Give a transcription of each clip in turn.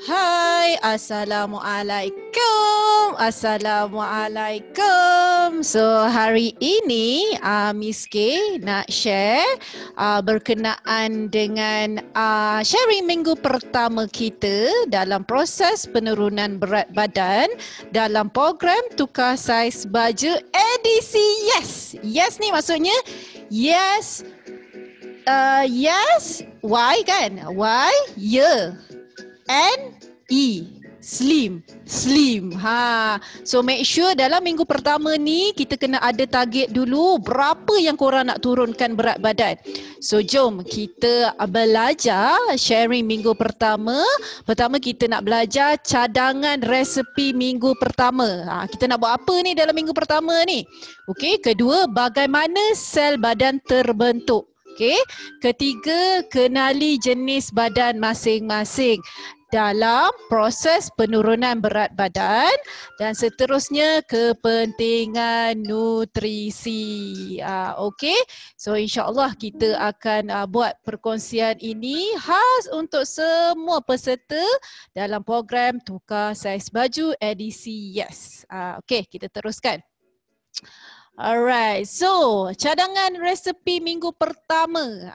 Hai, Assalamualaikum. Assalamualaikum. So hari ini Miss K nak share berkenaan dengan sharing minggu pertama kita dalam proses penurunan berat badan dalam program tukar saiz baju edisi Yes. Yes ni maksudnya yes. Yes, Y kan? Y, yeah. N-E, slim. So make sure dalam minggu pertama ni kita kena ada target dulu berapa yang korang nak turunkan berat badan. So jom kita belajar sharing minggu pertama. Pertama kita nak belajar cadangan resepi minggu pertama. Kita nak buat apa ni dalam minggu pertama ni? Okey, kedua bagaimana sel badan terbentuk. Okey, ketiga kenali jenis badan masing-masing dalam proses penurunan berat badan dan seterusnya kepentingan nutrisi. Okey, so insya-Allah kita akan buat perkongsian ini khas untuk semua peserta dalam program tukar saiz baju edisi Yes. Okey, kita teruskan. Alright, so cadangan resepi minggu pertama.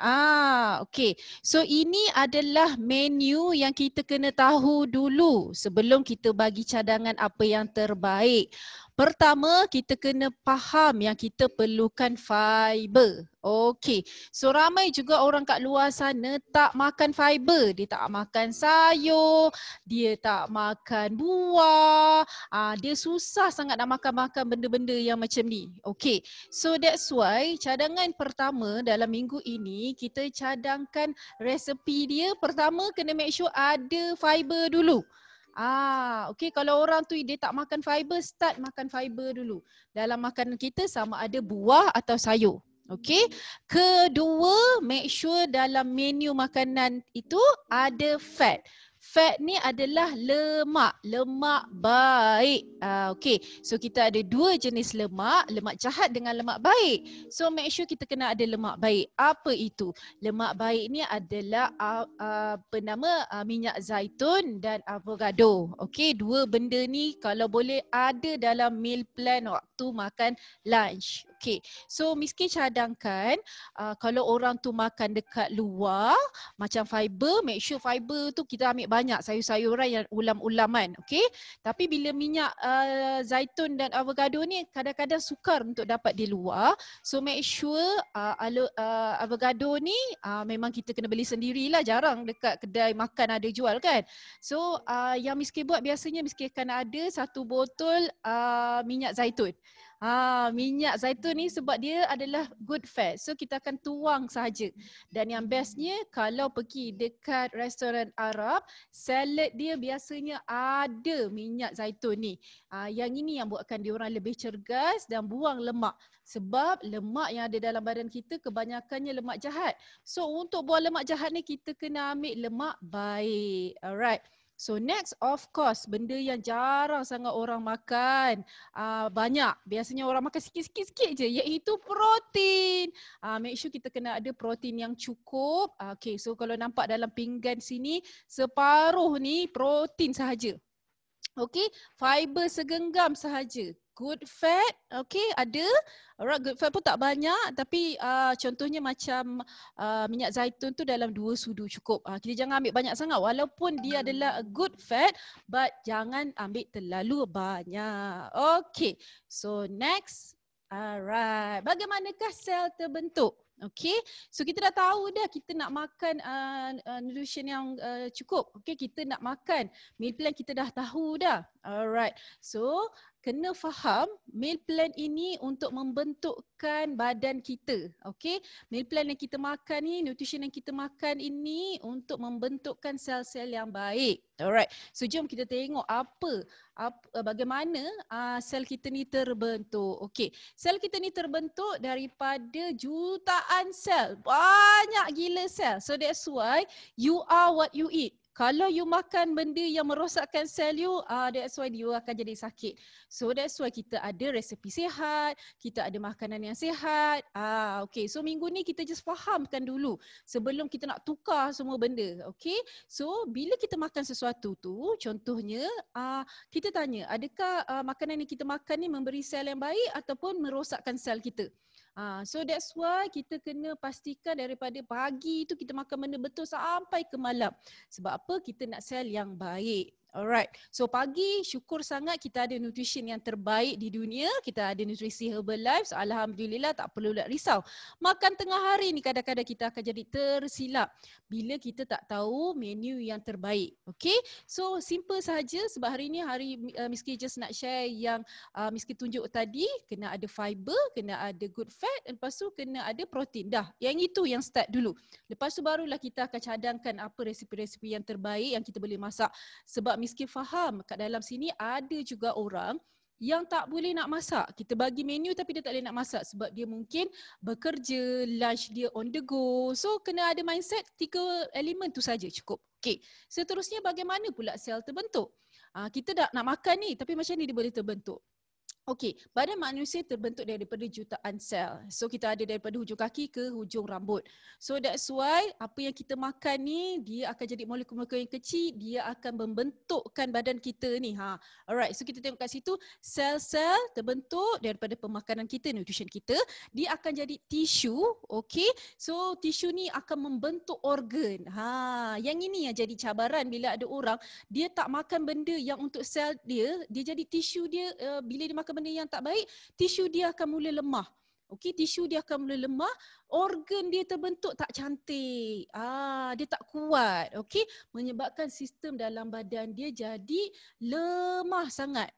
Okay. So ini adalah menu yang kita kena tahu dulu sebelum kita bagi cadangan apa yang terbaik. Pertama, kita kena faham yang kita perlukan fiber. Okey, so ramai juga orang kat luar sana tak makan fiber. Dia tak makan sayur, dia tak makan buah. Dia susah sangat nak makan benda-benda yang macam ni. Okey, so that's why cadangan pertama dalam minggu ini kita cadangkan resepi dia. Pertama kena make sure ada fiber dulu. Okey, kalau orang tu dia tak makan fiber, start makan fiber dulu. Dalam makanan kita sama ada buah atau sayur. Okey. Kedua, make sure dalam menu makanan itu ada fat. Fat ni adalah lemak baik. Okey, so kita ada dua jenis lemak jahat dengan lemak baik. So make sure kita kena ada lemak baik. Apa itu? Lemak baik ni adalah minyak zaitun dan avocado. Okey, dua benda ni kalau boleh ada dalam meal plan waktu makan lunch. Okey, so Miss K cadangkan kalau orang tu makan dekat luar macam fiber, make sure fiber tu kita ambil banyak sayur-sayuran yang ulam-ulaman. Okey, tapi bila minyak zaitun dan avocado ni kadang-kadang sukar untuk dapat di luar. So make sure avocado ni memang kita kena beli sendirilah, jarang dekat kedai makan ada jual kan. So yang Miss K buat biasanya Miss K akan ada satu botol minyak zaitun. Minyak zaitun ni sebab dia adalah good fat. So kita akan tuang sahaja. Dan yang bestnya kalau pergi dekat restoran Arab, salad dia biasanya ada minyak zaitun ni. Yang ini yang buatkan diorang lebih cergas dan buang lemak. Sebab lemak yang ada dalam badan kita kebanyakannya lemak jahat. So untuk buang lemak jahat ni kita kena ambil lemak baik. Alright. So next, of course, benda yang jarang sangat orang makan, banyak, biasanya orang makan sikit-sikit je, iaitu protein. Make sure kita kena ada protein yang cukup. Okay, so kalau nampak dalam pinggan sini, separuh ni protein sahaja. Okay, fiber segenggam sahaja. Good fat, okay, ada. Alright, good fat pun tak banyak, tapi contohnya macam minyak zaitun tu dalam 2 sudu cukup. Kita jangan ambil banyak sangat walaupun dia adalah good fat, but jangan ambil terlalu banyak. Okay, so next. Alright, bagaimanakah sel terbentuk? Okay, so kita dah tahu dah kita nak makan nutrition yang cukup. Okay, kita nak makan. Meal plan kita dah tahu dah. Alright, so kena faham meal plan ini untuk membentukkan badan kita. Okay, meal plan yang kita makan ni, nutrition yang kita makan ini untuk membentukkan sel-sel yang baik. Alright, so jom kita tengok bagaimana sel kita ni terbentuk. Okay, sel kita ni terbentuk daripada jutaan sel. Banyak gila sel. So that's why you are what you eat. Kalau you makan benda yang merosakkan sel you, that's why you akan jadi sakit. So that's why kita ada resepi sihat, kita ada makanan yang sihat. Okay, so minggu ni kita just fahamkan dulu sebelum kita nak tukar semua benda. Okay, so bila kita makan sesuatu tu, contohnya kita tanya, adakah makanan yang kita makan ni memberi sel yang baik ataupun merosakkan sel kita? So that's why kita kena pastikan daripada pagi tu kita makan benda betul sampai ke malam. Sebab apa? Kita nak sel yang baik. Alright, so pagi syukur sangat kita ada nutrition yang terbaik di dunia. Kita ada nutrisi Herbalife, so alhamdulillah tak perlu nak risau. Makan tengah hari ni kadang-kadang kita akan jadi tersilap bila kita tak tahu menu yang terbaik. Okay, so simple saja sebab hari ni Miss K just nak share yang Miss K tunjuk tadi. Kena ada fiber, kena ada good fat, dan lepas tu kena ada protein. Dah, yang itu yang start dulu. Lepas tu barulah kita akan cadangkan apa resipi-resipi yang terbaik yang kita boleh masak. Sebab Miss K faham kat dalam sini ada juga orang yang tak boleh nak masak. Kita bagi menu tapi dia tak boleh nak masak sebab dia mungkin bekerja, lunch dia on the go. So kena ada mindset 3 elemen tu saja cukup. Okay. Seterusnya bagaimana pula sel terbentuk? Kita dah nak makan ni tapi macam ni dia boleh terbentuk? Okey, badan manusia terbentuk daripada jutaan sel. So kita ada daripada hujung kaki ke hujung rambut. So that's why apa yang kita makan ni dia akan jadi molekul-molekul yang kecil, dia akan membentukkan badan kita ni. Alright, so kita tengok kat situ sel-sel terbentuk daripada pemakanan kita, nutrition kita, dia akan jadi tisu. Okey, so tisu ni akan membentuk organ. Yang ini yang jadi cabaran bila ada orang dia tak makan benda yang untuk sel dia jadi tisu dia bila dia makan benda yang tak baik, tisu dia akan mula lemah. Okey, tisu dia akan mula lemah, organ dia terbentuk tak cantik. Dia tak kuat. Okey, menyebabkan sistem dalam badan dia jadi lemah sangat.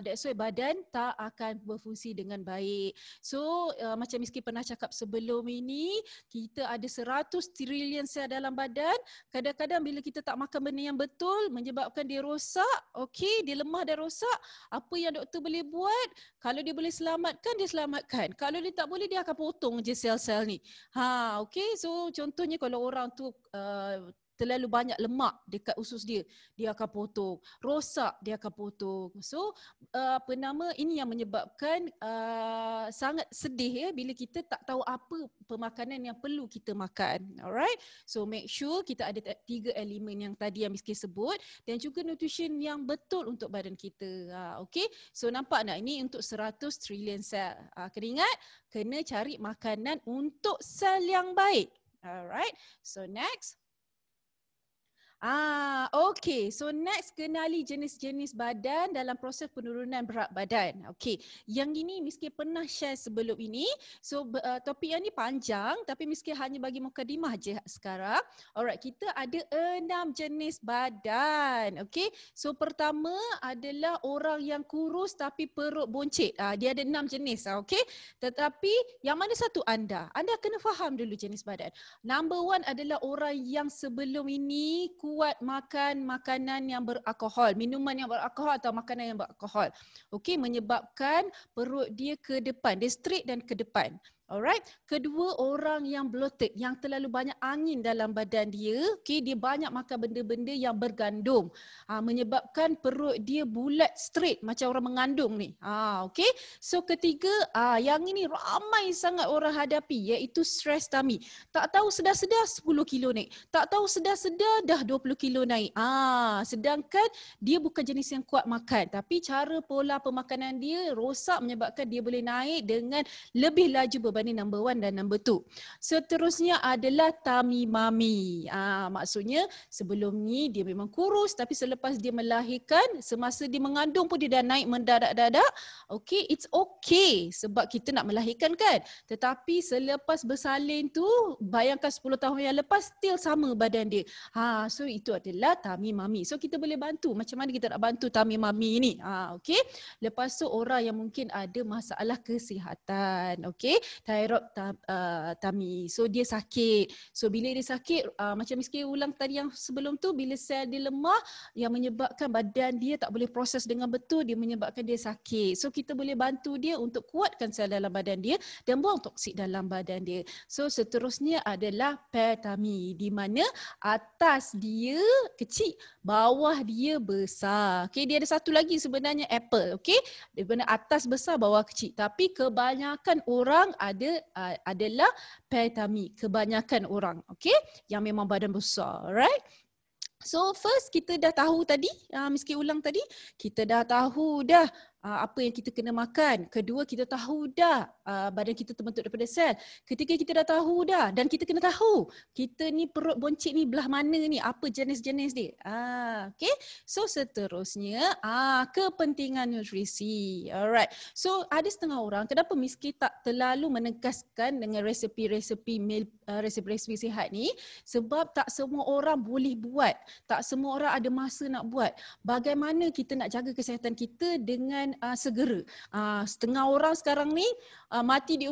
That's why badan tak akan berfungsi dengan baik. So, macam Miss K pernah cakap sebelum ini, kita ada 100 trilion sel dalam badan. Kadang-kadang bila kita tak makan benda yang betul, menyebabkan dia rosak. Okey, dia lemah dan rosak. Apa yang doktor boleh buat? Kalau dia boleh selamatkan, dia selamatkan. Kalau dia tak boleh, dia akan potong je sel-sel ni. Okay, so contohnya kalau orang tu terlalu banyak lemak dekat usus dia, dia akan potong. Rosak, dia akan potong. So, ini yang menyebabkan sangat sedih ya bila kita tak tahu apa pemakanan yang perlu kita makan. Alright, so make sure kita ada 3 elemen yang tadi yang Miss K sebut dan juga nutrition yang betul untuk badan kita. Okay, so nampak tak ini untuk 100 trilion sel. Kena ingat, kena cari makanan untuk sel yang baik. Alright, so next. Okay. So next, kenali jenis-jenis badan dalam proses penurunan berat badan. Okay. Yang ini Miss K pernah share sebelum ini. So topik yang ni panjang tapi Miss K hanya bagi mukadimah je sekarang. Alright, kita ada 6 jenis badan. Okay. So pertama adalah orang yang kurus tapi perut boncit. Dia ada 6 jenis. Okay. Tetapi yang mana satu anda? Anda kena faham dulu jenis badan. Number 1 adalah orang yang sebelum ini kuat makan makanan yang beralkohol, minuman yang beralkohol atau makanan yang beralkohol. Okey, menyebabkan perut dia ke depan, dia straight dan ke depan. Alright. Kedua, orang yang bloated, yang terlalu banyak angin dalam badan dia. Okay, dia banyak makan benda-benda yang bergandum. Menyebabkan perut dia bulat straight macam orang mengandung ni. Okay. So ketiga, yang ini ramai sangat orang hadapi iaitu stress tummy. Tak tahu sedar-sedar 10 kilo naik. Tak tahu sedar-sedar dah 20 kilo naik. Sedangkan dia bukan jenis yang kuat makan. Tapi cara pola pemakanan dia rosak menyebabkan dia boleh naik dengan lebih laju berbanding number 1 dan number 2. Seterusnya adalah tummy mummy. Maksudnya sebelum ni dia memang kurus tapi selepas dia melahirkan, semasa dia mengandung pun dia dah naik mendadak-dadak. Okay, it's okay sebab kita nak melahirkan kan. Tetapi selepas bersalin tu, bayangkan 10 tahun yang lepas still sama badan dia. So itu adalah tummy mummy. So kita boleh bantu. Macam mana kita nak bantu tummy mummy ni? Okay. Lepas tu orang yang mungkin ada masalah kesihatan. Okay. thyroid tummy. So dia sakit. So bila dia sakit, macam Miss K ulang tadi yang sebelum tu, bila sel dia lemah yang menyebabkan badan dia tak boleh proses dengan betul, dia menyebabkan dia sakit. So kita boleh bantu dia untuk kuatkan sel dalam badan dia dan buang toksik dalam badan dia. So seterusnya adalah pear tummy, di mana atas dia kecil, bawah dia besar. Okay, dia ada satu lagi sebenarnya apple. Okay, daripada atas besar, bawah kecil. Tapi kebanyakan orang adalah pear tummy. Kebanyakan orang, okay, yang memang badan besar. Alright. So first kita dah tahu tadi, Miss K ulang tadi, kita dah tahu dah apa yang kita kena makan. Kedua, kita tahu dah badan kita terbentuk daripada sel. Ketiga, kita dah tahu dah, dan kita kena tahu kita ni perut boncit ni belah mana ni, apa jenis-jenis dia. Okay. So seterusnya kepentingan nutrisi. Alright. So ada setengah orang, kenapa Miss K tak terlalu menegaskan dengan resepi-resepi meal, resepi-resepi sihat ni, sebab tak semua orang boleh buat. Tak semua orang ada masa nak buat. Bagaimana kita nak jaga kesihatan kita dengan segera. Setengah orang sekarang ni mati di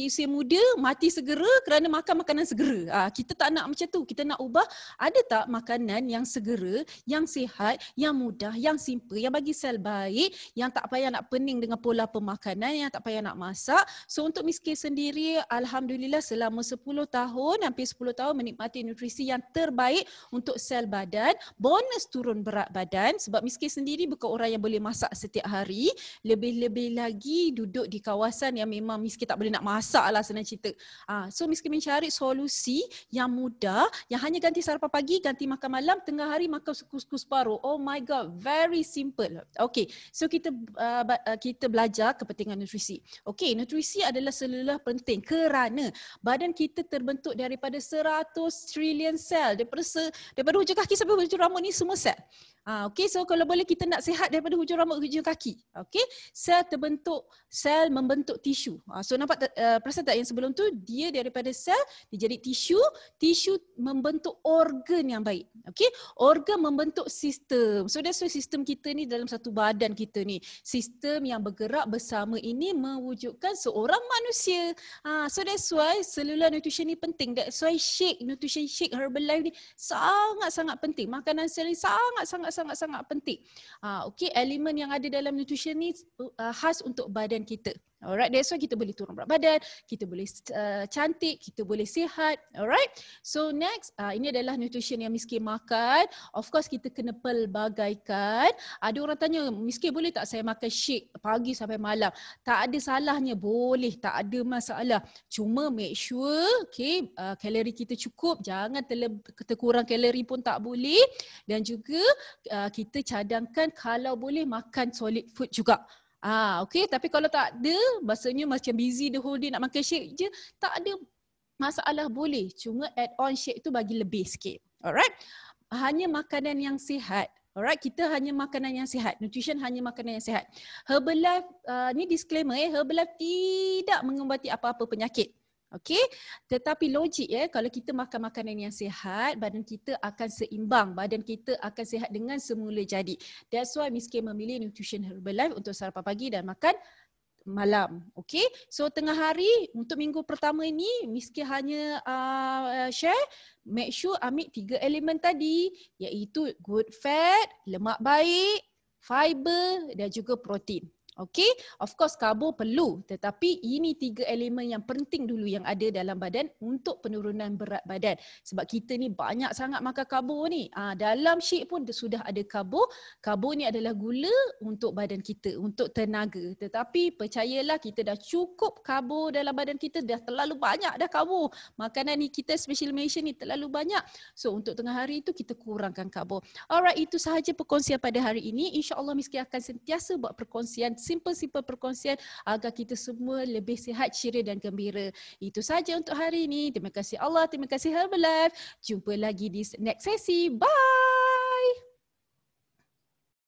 usia muda, mati segera kerana makan makanan segera. Kita tak nak macam tu. Kita nak ubah, ada tak makanan yang segera, yang sihat, yang mudah, yang simple, yang bagi sel baik, yang tak payah nak pening dengan pola pemakanan, yang tak payah nak masak. So untuk Miss K sendiri, alhamdulillah selama 10 tahun, hampir 10 tahun menikmati nutrisi yang terbaik untuk sel badan. Bonus turun berat badan sebab Miss K sendiri bukan orang yang boleh masak setiap hari. Lebih-lebih lagi duduk di kawasan yang memang Miss K tak boleh nak masak lah, senang cerita. So Miss K mencari solusi yang mudah, yang hanya ganti sarapan pagi, ganti makan malam, tengah hari makan kus-kus paru. Oh my god, very simple. Okay, so kita belajar kepentingan nutrisi. Okay, nutrisi adalah selula penting kerana badan kita terbentuk daripada 100 trilion sel. Daripada hujung kaki sampai hujung rambut ni semua sel. Okay, so kalau boleh kita nak sihat daripada hujung rambut ke hujung kaki. Okay, sel membentuk tisu. So nampak perasan tak yang sebelum tu, dia daripada sel dia jadi tisu membentuk organ yang baik. Okay, organ membentuk sistem. So that's why sistem kita ni dalam satu badan kita ni, sistem yang bergerak bersama ini mewujudkan seorang manusia. So that's why cellular nutrition ni penting. That's why nutrition shake Herbalife ni sangat-sangat penting. Makanan sel ni sangat-sangat penting. Okay, elemen yang ada dalam nutrition ni khas untuk badan kita. Alright, that's why kita boleh turun berat badan, kita boleh cantik, kita boleh sihat. Alright, so next, ini adalah nutrition yang Miss K makan. Of course kita kena pelbagaikan. Ada orang tanya, Miss K boleh tak saya makan shake pagi sampai malam? Tak ada salahnya, boleh, tak ada masalah. Cuma make sure okay, kalori kita cukup, jangan terkurang kalori pun tak boleh. Dan juga kita cadangkan kalau boleh makan solid food juga. Okay, tapi kalau tak ada, maksudnya macam busy the whole day nak makan shake je, tak ada masalah, boleh. Cuma add on shake tu bagi lebih sikit. Alright, hanya makanan yang sihat. Alright, kita hanya makanan yang sihat. Nutrition hanya makanan yang sihat. Herbalife, ni disclaimer Herbalife tidak mengubati apa-apa penyakit. Okay, tetapi logik kalau kita makan makanan yang sihat, badan kita akan seimbang, badan kita akan sihat dengan semula jadi. That's why Miss K memilih Nutrition Herbalife untuk sarapan pagi dan makan malam. Okay, so tengah hari untuk minggu pertama ini Miss K hanya share, make sure ambil 3 elemen tadi, iaitu good fat, lemak baik, fiber dan juga protein. Okay, of course karbo perlu, tetapi ini 3 elemen yang penting dulu yang ada dalam badan untuk penurunan berat badan. Sebab kita ni banyak sangat makan karbo ni. Dalam shake pun sudah ada karbo. Karbo ni adalah gula untuk badan kita, untuk tenaga. Tetapi percayalah, kita dah cukup karbo dalam badan kita, dah terlalu banyak dah karbo. Makanan ni kita special mention ni terlalu banyak. So untuk tengah hari tu kita kurangkan karbo. Alright, itu sahaja perkongsian pada hari ini. InsyaAllah Miss K akan sentiasa buat perkongsian, simple perkongsian agar kita semua lebih sihat, ceria dan gembira. Itu saja untuk hari ini. Terima kasih Allah, terima kasih Herbalife. Jumpa lagi di next sesi. Bye!